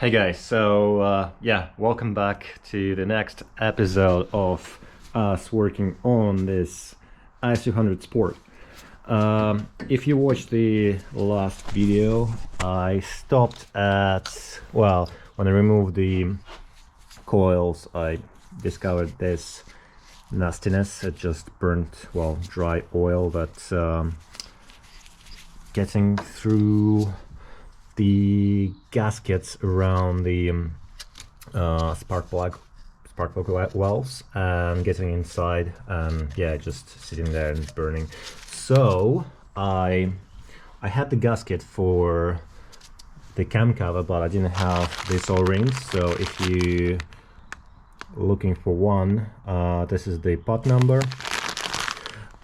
Hey guys, yeah, welcome back to the next episode of us working on this IS200 Sport. If you watched the last video, I stopped at, well, when I removed the coils, I discovered this nastiness. It just burnt, well, dry oil that's getting through the gaskets around the spark plug wells and getting inside, and yeah, just sitting there and burning. So I had the gasket for the cam cover, but I didn't have these O-rings. So if you looking for one, this is the part number.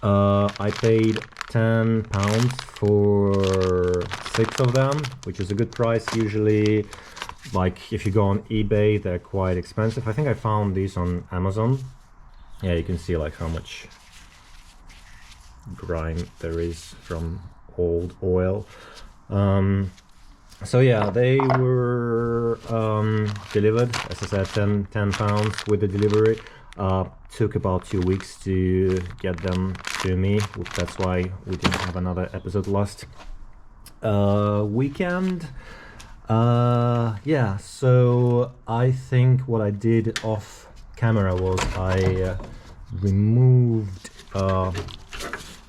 I paid £10 for 6 of them, which is a good price. Usually, like if you go on eBay, they're quite expensive. I think I found these on Amazon. Yeah, you can see like how much grime there is from old oil. So yeah, they were delivered, as I said, £10 with the delivery. Took about 2 weeks to get them to me. That's why we didn't have another episode last weekend. Yeah, so I think what I did off camera was I removed a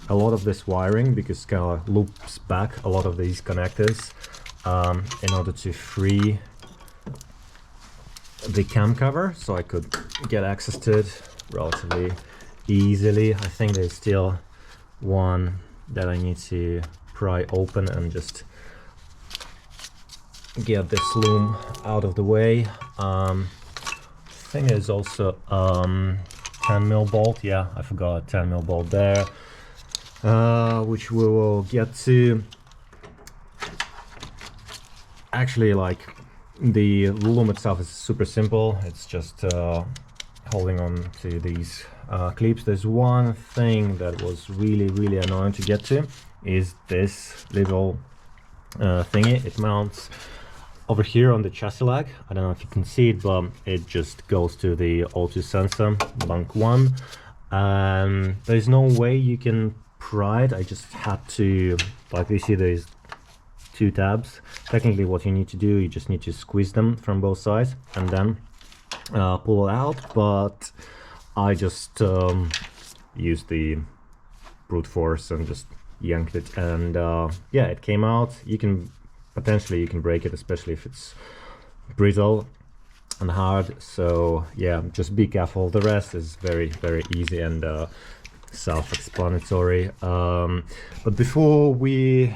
lot of this wiring, because it kind of loops back a lot of these connectors in order to free the cam cover, so I could get access to it relatively easily. I think there's still one that I need to pry open and just get this loom out of the way. I think there's also 10mm bolt. Yeah, I forgot a 10mm bolt there, which we will get to. Actually, like, the loom itself is super simple. It's just holding on to these clips. There's one thing that was really annoying to get to, is this little thingy. It mounts over here on the chassis lag. I don't know if you can see it, but it just goes to the O2 sensor, bank 1. There's no way you can pry it. I just had to, like, you see there's 2 tabs. Technically what you need to do, you just need to squeeze them from both sides and then pull it out, but I just used the brute force and just yanked it, and yeah, it came out. You can potentially break it, especially if it's brittle and hard. So yeah, just be careful. The rest is very easy and self-explanatory. But before we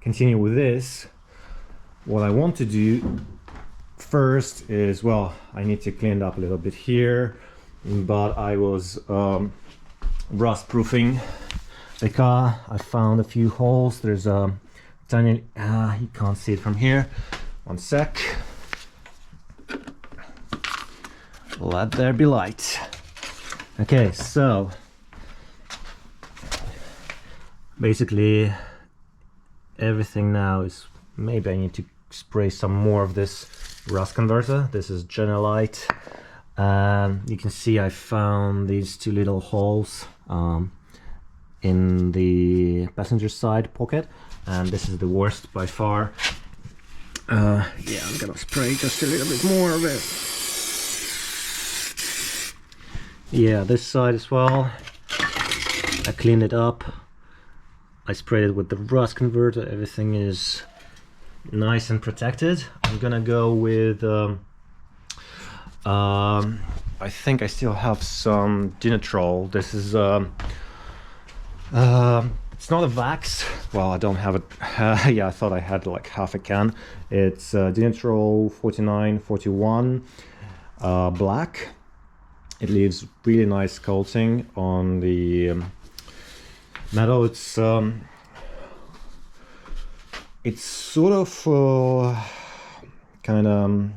continue with this, what I want to do first is, well, I need to clean it up a little bit here, but I was rust proofing the car. I found a few holes. There's a tiny, you can't see it from here. One sec. Let there be light. Okay, so basically everything now is, maybe I need to spray some more of this rust converter. This is Genelite, and you can see I found these 2 little holes in the passenger side pocket, and this is the worst by far. Yeah, I'm gonna spray just a little bit more of it. Yeah, this side as well. I cleaned it up. I sprayed it with the rust converter. Everything is nice and protected. I'm gonna go with I think I still have some Dinatrol. This is it's not a Vax. Well, I don't have it. Yeah, I thought I had like half a can. It's Dinatrol 4941 black. It leaves really nice coating on the metal. It's sort of kind of,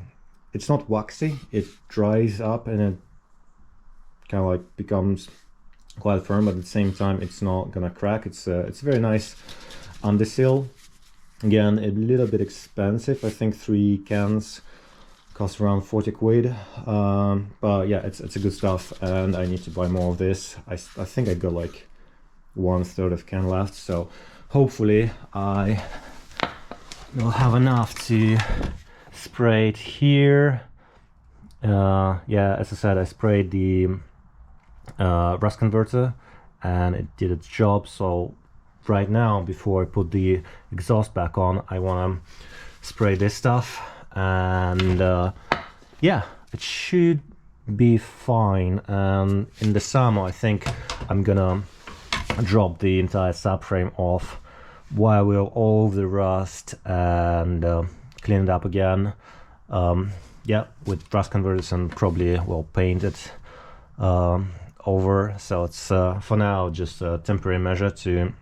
it's not waxy. It dries up and it kind of like becomes quite firm, but at the same time it's not gonna crack. It's very nice underseal. Again, a little bit expensive. I think 3 cans cost around 40 quid. But yeah, it's a good stuff, and I need to buy more of this. I think I got like 1/3 of can left, so hopefully I will have enough to spray it here. Yeah, as I said, I sprayed the rust converter and it did its job. So right now, before I put the exhaust back on, I want to spray this stuff, and yeah, it should be fine. And in the summer, I think I'm gonna drop the entire subframe off, wire wheel all the rust, and clean it up again. Yeah, with rust converters, and probably will paint it over. So it's for now just a temporary measure to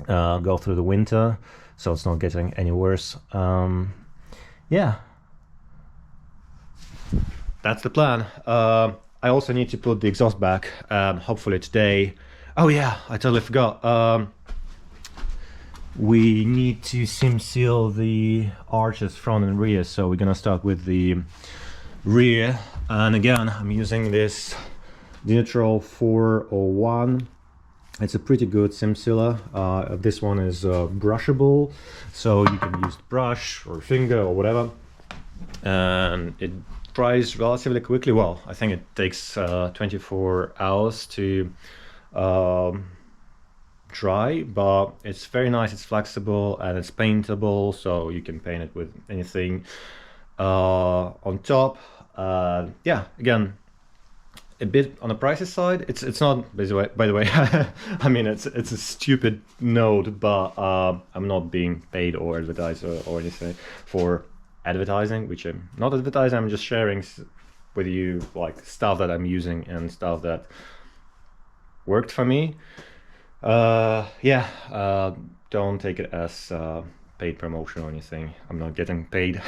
go through the winter, so it's not getting any worse. Yeah, that's the plan. I also need to put the exhaust back, hopefully today. Oh yeah, I totally forgot. We need to sim seal the arches front and rear, so we're gonna start with the rear. And again, I'm using this Neutral 401. It's a pretty good sim sealer. This one is brushable, so you can use the brush or finger or whatever, and it dries relatively quickly. Well, I think it takes 24 hours to dry, but it's very nice. It's flexible and it's paintable, so you can paint it with anything on top. Yeah, again, a bit on the pricey side. It's not, by the way, I mean, it's a stupid note, but I'm not being paid or advertised or anything for advertising, which I'm not advertising. I'm just sharing with you like stuff that I'm using and stuff that worked for me. Yeah, don't take it as paid promotion or anything. I'm not getting paid.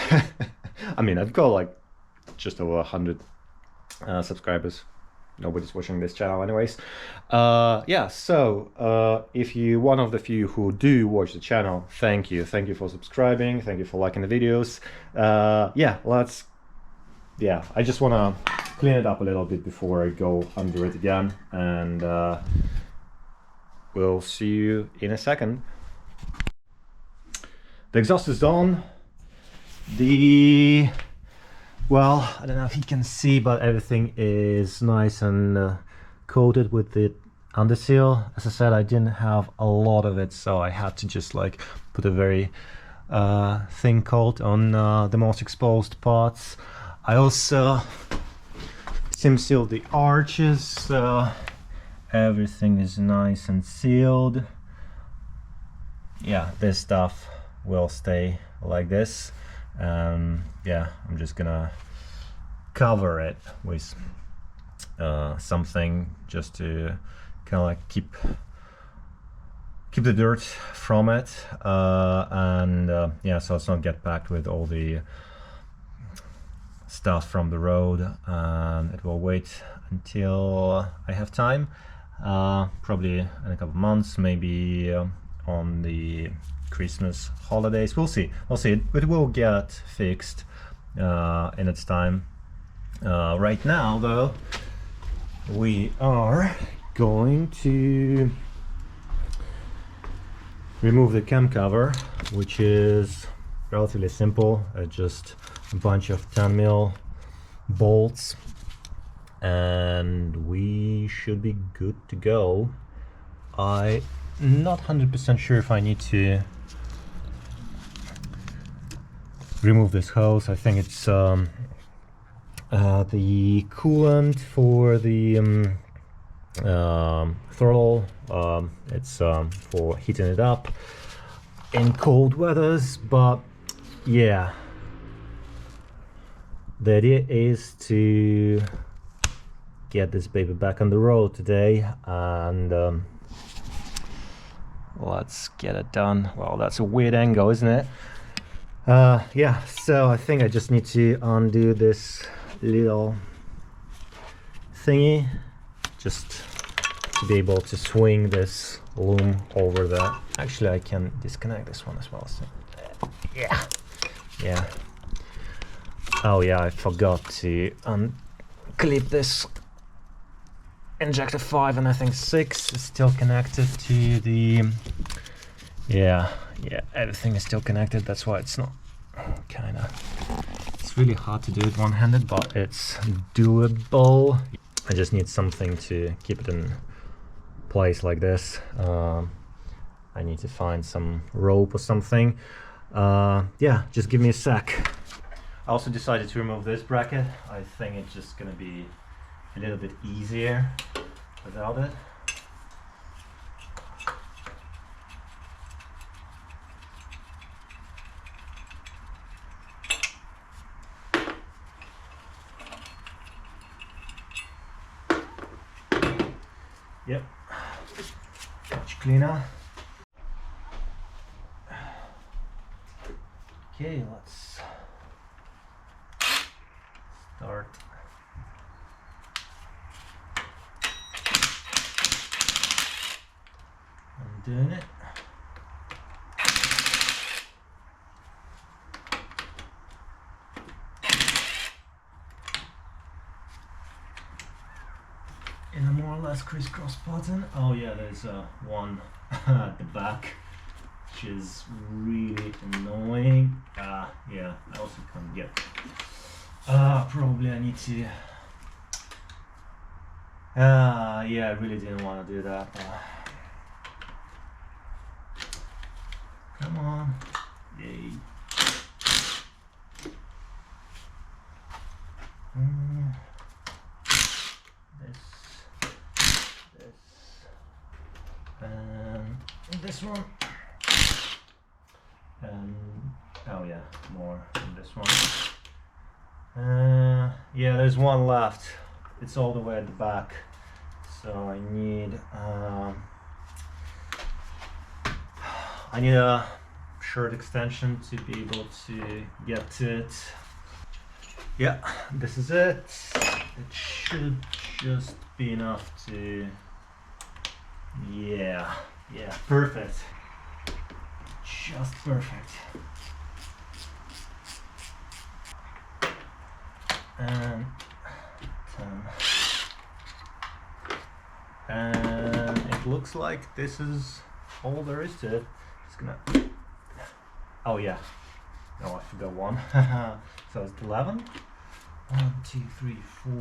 I mean, I've got like just over 100 subscribers. Nobody's watching this channel anyways. Yeah, so if you one of the few who do watch the channel, thank you for subscribing, thank you for liking the videos. Yeah, I just want to clean it up a little bit before I go under it again, and we'll see you in a second. The exhaust is done. Well, I don't know if you can see, but everything is nice and coated with the underseal. As I said, I didn't have a lot of it, so I had to just like put a very thin coat on the most exposed parts. I also sim sealed the arches, so everything is nice and sealed. Yeah, this stuff will stay like this. Yeah, I'm just gonna cover it with something just to kind of like keep the dirt from it, and yeah, so it's not get packed with all the stuff from the road. It will wait until I have time, probably in a couple months, maybe on the Christmas holidays. We'll see. It will get fixed in its time. Right now, though, we are going to remove the cam cover, which is relatively simple. Just a bunch of 10mm bolts, and we should be good to go. I'm not 100% sure if I need to remove this hose. I think it's the coolant for the throttle. It's for heating it up in cold weathers, but yeah, the idea is to get this baby back on the road today, and let's get it done. Well, that's a weird angle, isn't it? Yeah, so I think I just need to undo this little thingy just to be able to swing this loom over that. Actually, I can disconnect this one as well, so Yeah. Oh yeah, I forgot to clip this injector 5, and I think 6 is still connected to the... Yeah, everything is still connected. That's why it's not kinda... It's really hard to do it one-handed, but it's doable. I just need something to keep it in place like this. I need to find some rope or something. Yeah, just give me a sec. I also decided to remove this bracket. I think it's just gonna be a little bit easier without it. Yep, much cleaner. Okay, let's start. Undoing it. In a more or less crisscross pattern. Oh yeah, there's one at the back, which is really annoying. Yeah, I also can't get. Probably I need to. Yeah, I really didn't want to do that. Come on, yay. This one, and oh yeah, more in this one. Yeah, there's one left. It's all the way at the back, so I need a shirt extension to be able to get to it. Yeah, this is it. It should just be enough to... Yeah, perfect. Just perfect. And 10. And it looks like this is all there is to it. Just gonna... Oh yeah. No, I forgot one. So it's 11. 1, 2, 3, 4,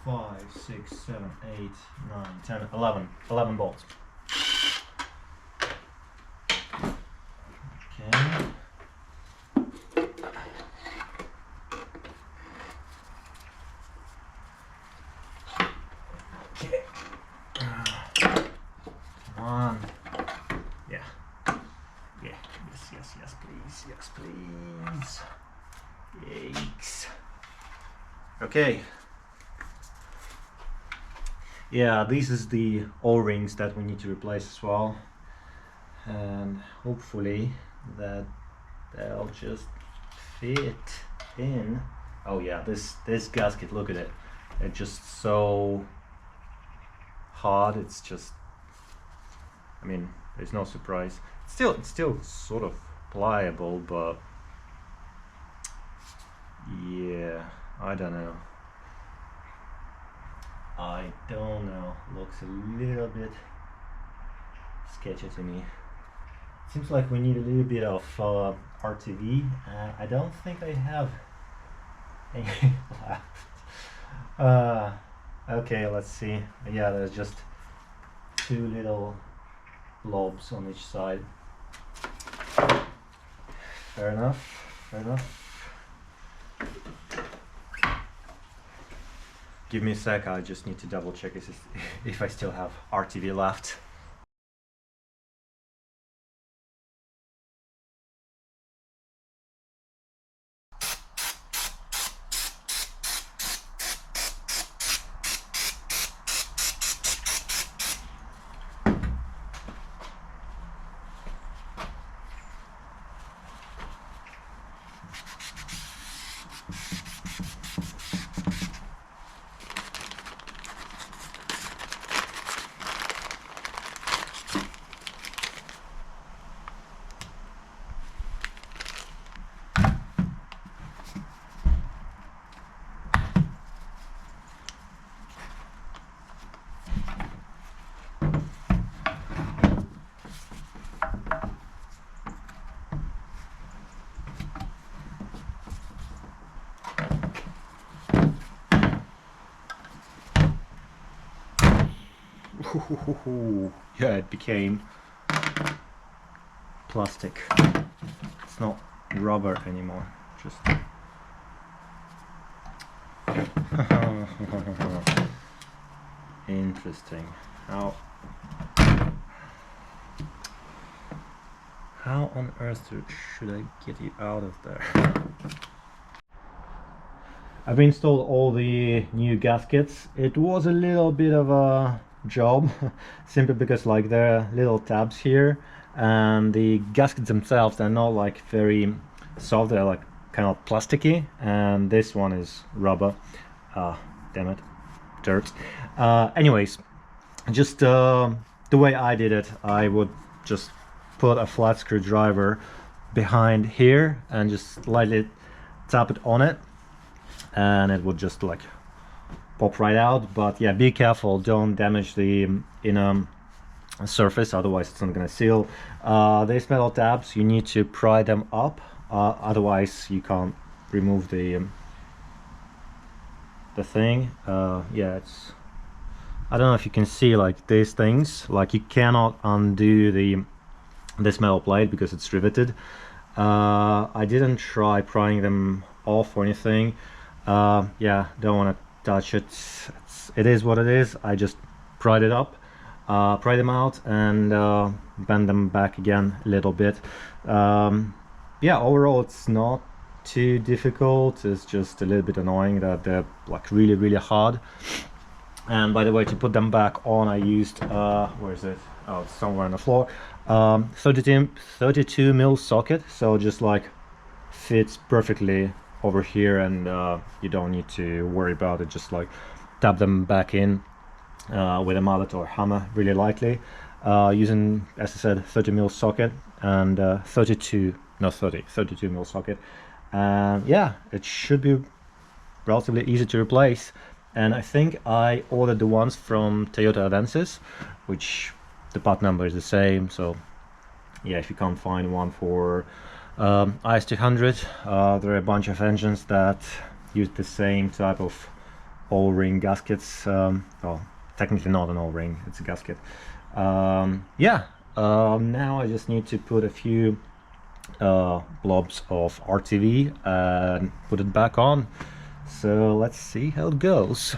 5, 6, 7, 8, 9, 10, 11. 11 bolts. Okay. Okay. Come on. Yeah. Yeah. Yes, please. Yes, please. Yikes. Okay. Yeah, this is the O-rings that we need to replace as well, and hopefully that they'll just fit in. Oh yeah, this gasket, look at it. It's just so hard. It's just, I mean, there's no surprise. It's still sort of pliable, but yeah, I don't know. Looks a little bit sketchy to me. Seems like we need a little bit of RTV. I don't think I have any left. Okay, let's see. Yeah, there's just 2 little lobes on each side. Fair enough. Give me a sec, I just need to double check if I still have RTV left. Yeah, it became plastic. It's not rubber anymore. Just interesting. How on earth should I get you out of there? I've installed all the new gaskets. It was a little bit of a job, simply because like there are little tabs here, and the gaskets themselves are not like very soft. They're like kind of plasticky, and this one is rubber. Damn it, dirt. Anyways, just the way I did it, I would just put a flat screwdriver behind here and just lightly tap it on it, and it would just like pop right out. But yeah, be careful, don't damage the inner surface, otherwise it's not gonna seal. These metal tabs, you need to pry them up, otherwise you can't remove the thing. Yeah, it's, I don't know if you can see like these things, like you cannot undo this metal plate because it's riveted. I didn't try prying them off or anything. Yeah, don't want to touch it. It is what it is. I just pried it up, pry them out, and bend them back again a little bit. Yeah, overall it's not too difficult. It's just a little bit annoying that they're like really hard. And by the way, to put them back on, I used where is it? Oh, it's somewhere on the floor. 32 mil socket, so just like fits perfectly over here, and you don't need to worry about it. Just like tap them back in with a mallet or hammer really lightly, using, as I said, 30 mil socket and 32 mil socket. And yeah, it should be relatively easy to replace. And I think I ordered the ones from Toyota Avensis, which the part number is the same. So yeah, if you can't find one for IS200, there are a bunch of engines that use the same type of O-ring gaskets. Well, technically not an O-ring, it's a gasket. Yeah, now I just need to put a few blobs of RTV and put it back on. So let's see how it goes.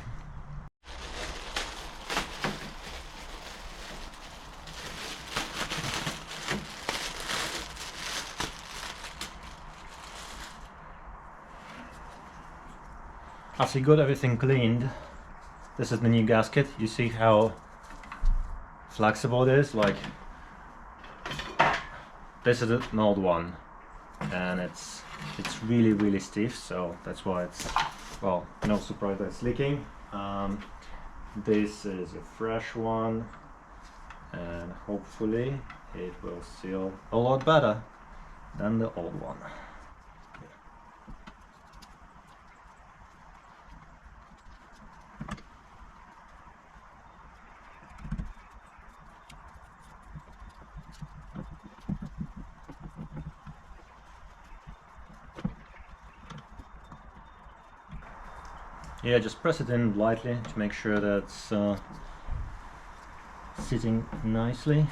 After you got everything cleaned, this is the new gasket. You see how flexible it is? Like, this is an old one, and it's really stiff, so that's why it's, well, no surprise that it's leaking. This is a fresh one, and hopefully it will seal a lot better than the old one. Yeah, just press it in lightly to make sure that's sitting nicely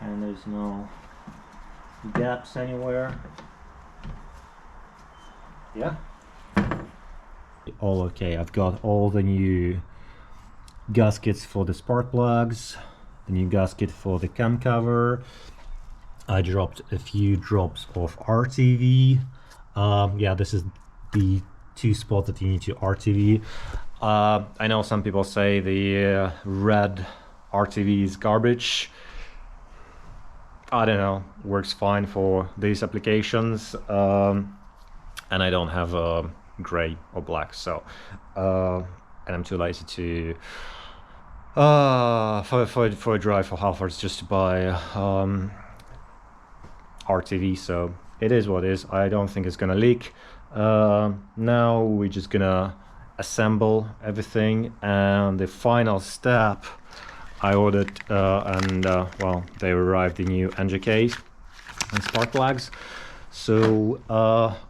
and there's no gaps anywhere. Yeah. All okay. I've got all the new gaskets for the spark plugs, the new gasket for the cam cover. I dropped a few drops of RTV. Yeah, this is the two spots that you need to RTV. I know some people say the red RTV is garbage. I don't know, works fine for these applications, and I don't have gray or black, so and I'm too lazy to for a drive for half hours just to buy RTV, so it is what it is. I don't think it's gonna leak. Now we're just gonna assemble everything, and the final step, I ordered well, they arrived the new NGKs and spark plugs. So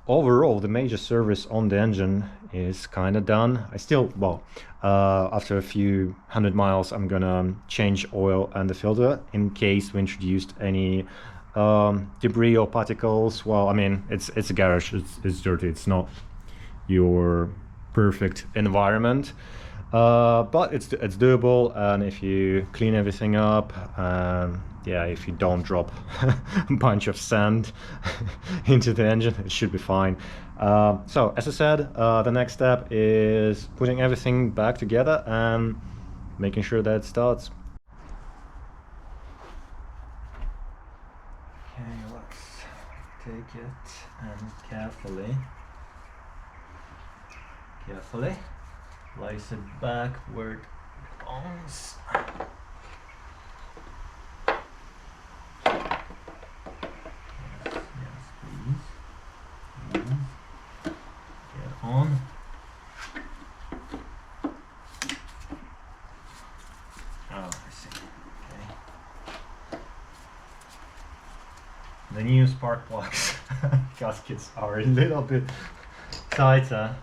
overall, the major service on the engine is kind of done. I still, well, after a few 100 miles, I'm gonna change oil and the filter in case we introduced any debris or particles. Well, I mean, it's a garage, it's dirty, it's not your perfect environment. But it's doable, and if you clean everything up, yeah, if you don't drop a bunch of sand into the engine, it should be fine. So as I said, the next step is putting everything back together and making sure that it starts. Okay, let's take it and carefully place it back where it belongs. Yes, please. Get on. Oh, I see. Okay. The new spark plugs gaskets are a little bit tighter,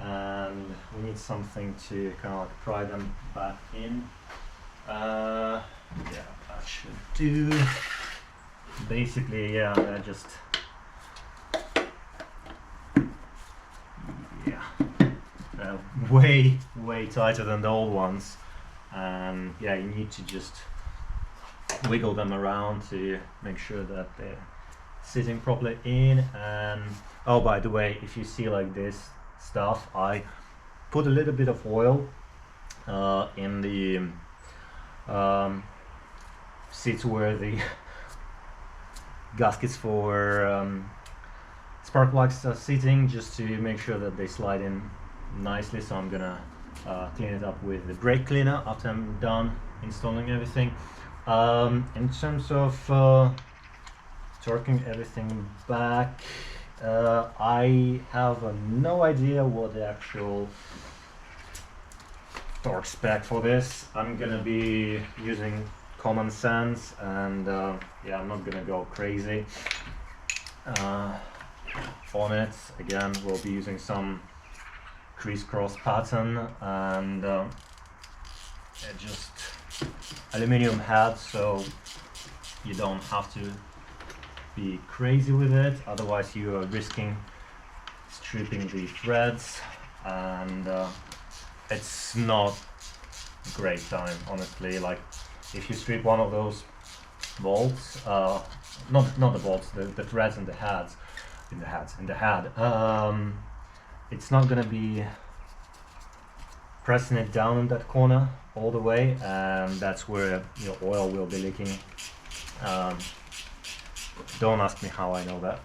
and we need something to kind of like pry them back in. Yeah, that should do. Basically, yeah, they're just, yeah, way tighter than the old ones, and yeah, you need to just wiggle them around to make sure that they're sitting properly in. And oh, by the way, if you see like this stuff, I put a little bit of oil in the seats where the gaskets for spark plugs are sitting, just to make sure that they slide in nicely. So I'm gonna clean it up with the brake cleaner after I'm done installing everything. In terms of torquing everything back, I have no idea what the actual torque spec for this. I'm gonna be using common sense, and yeah, I'm not gonna go crazy on it. Again, we'll be using some crisscross pattern, and just aluminium head, so you don't have to be crazy with it, otherwise you are risking stripping the threads, and it's not a great time, honestly. Like, if you strip one of those bolts, not the bolts, the threads in the head, it's not gonna be pressing it down in that corner all the way, and that's where your oil will be leaking. Don't ask me how I know that.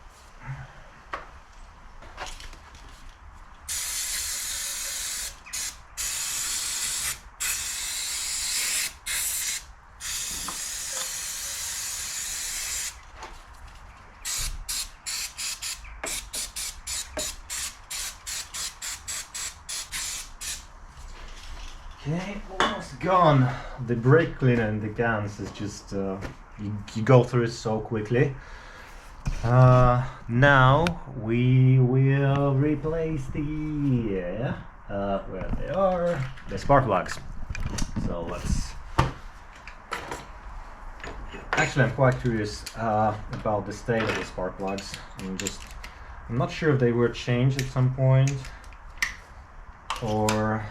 Okay, almost gone. The brake cleaner in the cans is just, you go through it so quickly. Now we will replace the, where they are, the spark plugs. So let's, actually I'm quite curious about the state of the spark plugs. I'm not sure if they were changed at some point, or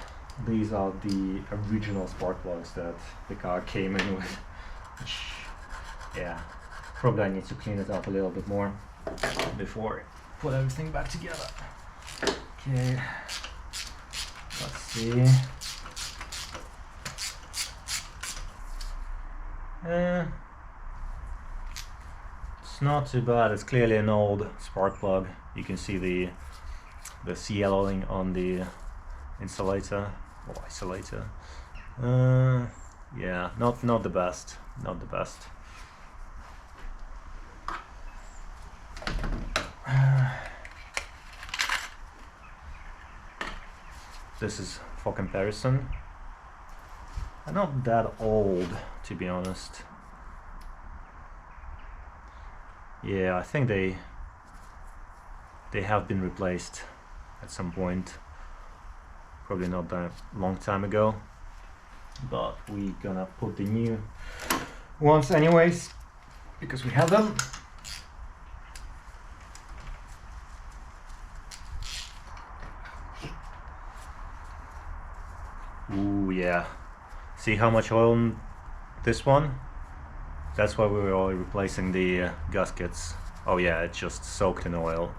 these are the original spark plugs that the car came in with, which, yeah, probably I need to clean it up a little bit more before I put everything back together. Okay, let's see. It's not too bad. It's clearly an old spark plug. You can see the yellowing on the insulator or isolator. Yeah, not the best. Not the best. This is for comparison. They're not that old, to be honest. Yeah, I think they they have been replaced at some point, probably not that long time ago, but we're gonna put the new ones anyways because we have them. Ooh, yeah. See how much oil in this one? That's why we were all replacing the gaskets. Oh yeah, it's just soaked in oil.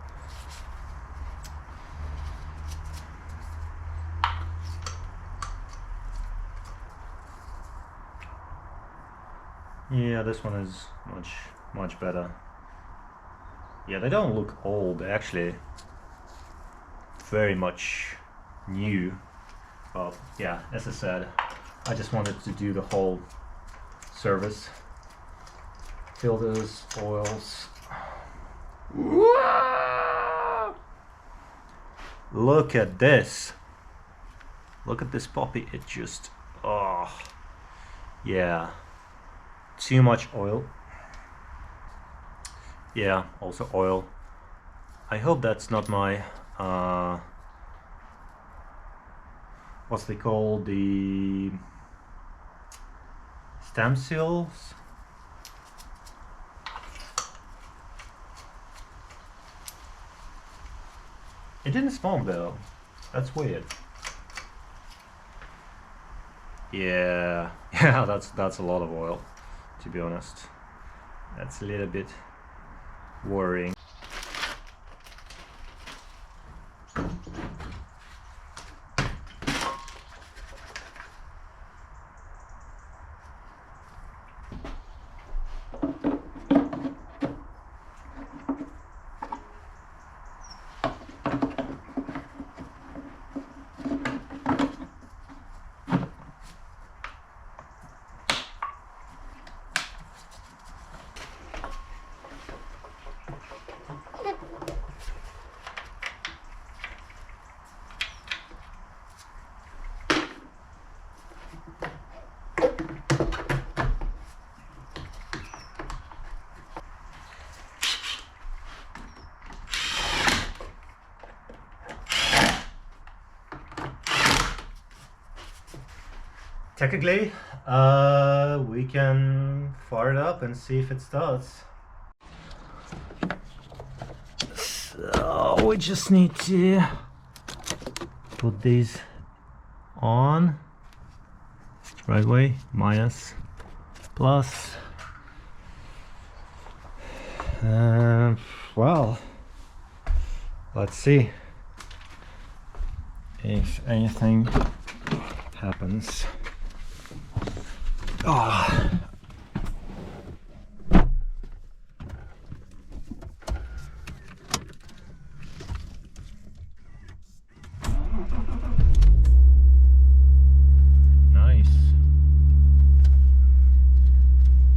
Yeah, this one is much better. Yeah, they don't look old, they're actually very much new. But yeah, as I said, I just wanted to do the whole service. Fill those oils. Whoa! Look at this. Look at this puppy. It just, oh, yeah. Too much oil. Yeah, also oil. I hope that's not my what's they call, the stem seals. It didn't smoke though. That's weird. Yeah, yeah, that's a lot of oil, to be honest. That's a little bit worrying. Technically, we can fire it up and see if it starts. So we just need to put these on right way, minus, plus. Well, let's see if anything happens. Oh. Nice.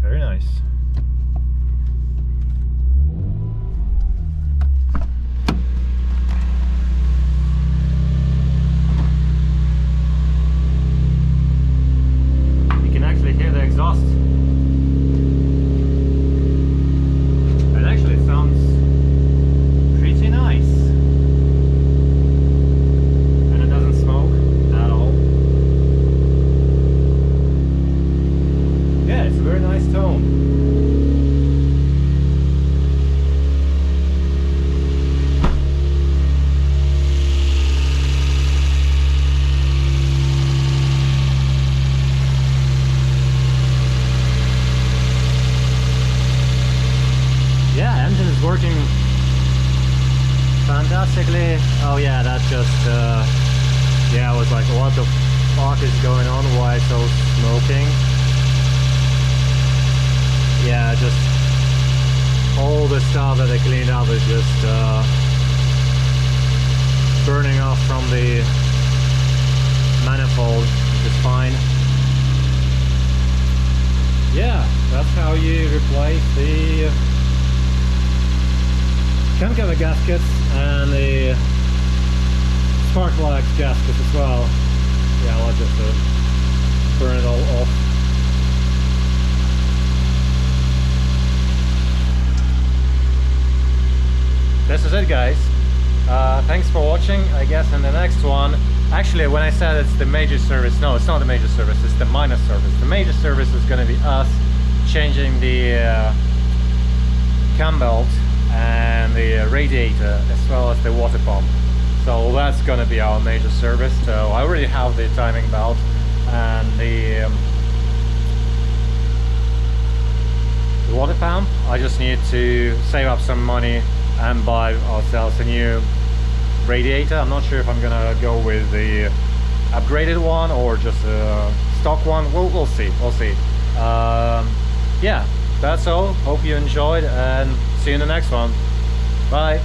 Very nice. Exhaust. And actually it sounds pretty nice. And it doesn't smoke at all. Yeah, it's a very nice tone. Working fantastically. Oh yeah, that's just yeah, I was like, what the fuck is going on? Why so smoking? Yeah, just all the stuff that I cleaned up is just burning off from the manifold, which is fine. Yeah, that's how you replace the cam cover gaskets and the spark plug gaskets as well. Yeah, I'll just burn it all off. This is it, guys. Thanks for watching. I guess in the next one, actually when I said it's the major service, no, it's not the major service, it's the minor service. The major service is going to be us changing the cam belt and the radiator as well as the water pump. So that's going to be our major service. So I already have the timing belt and the water pump. I just need to save up some money and buy ourselves a new radiator. I'm not sure if I'm gonna go with the upgraded one or just a stock one. We'll see. Yeah, that's all. Hope you enjoyed and see you in the next one. Bye.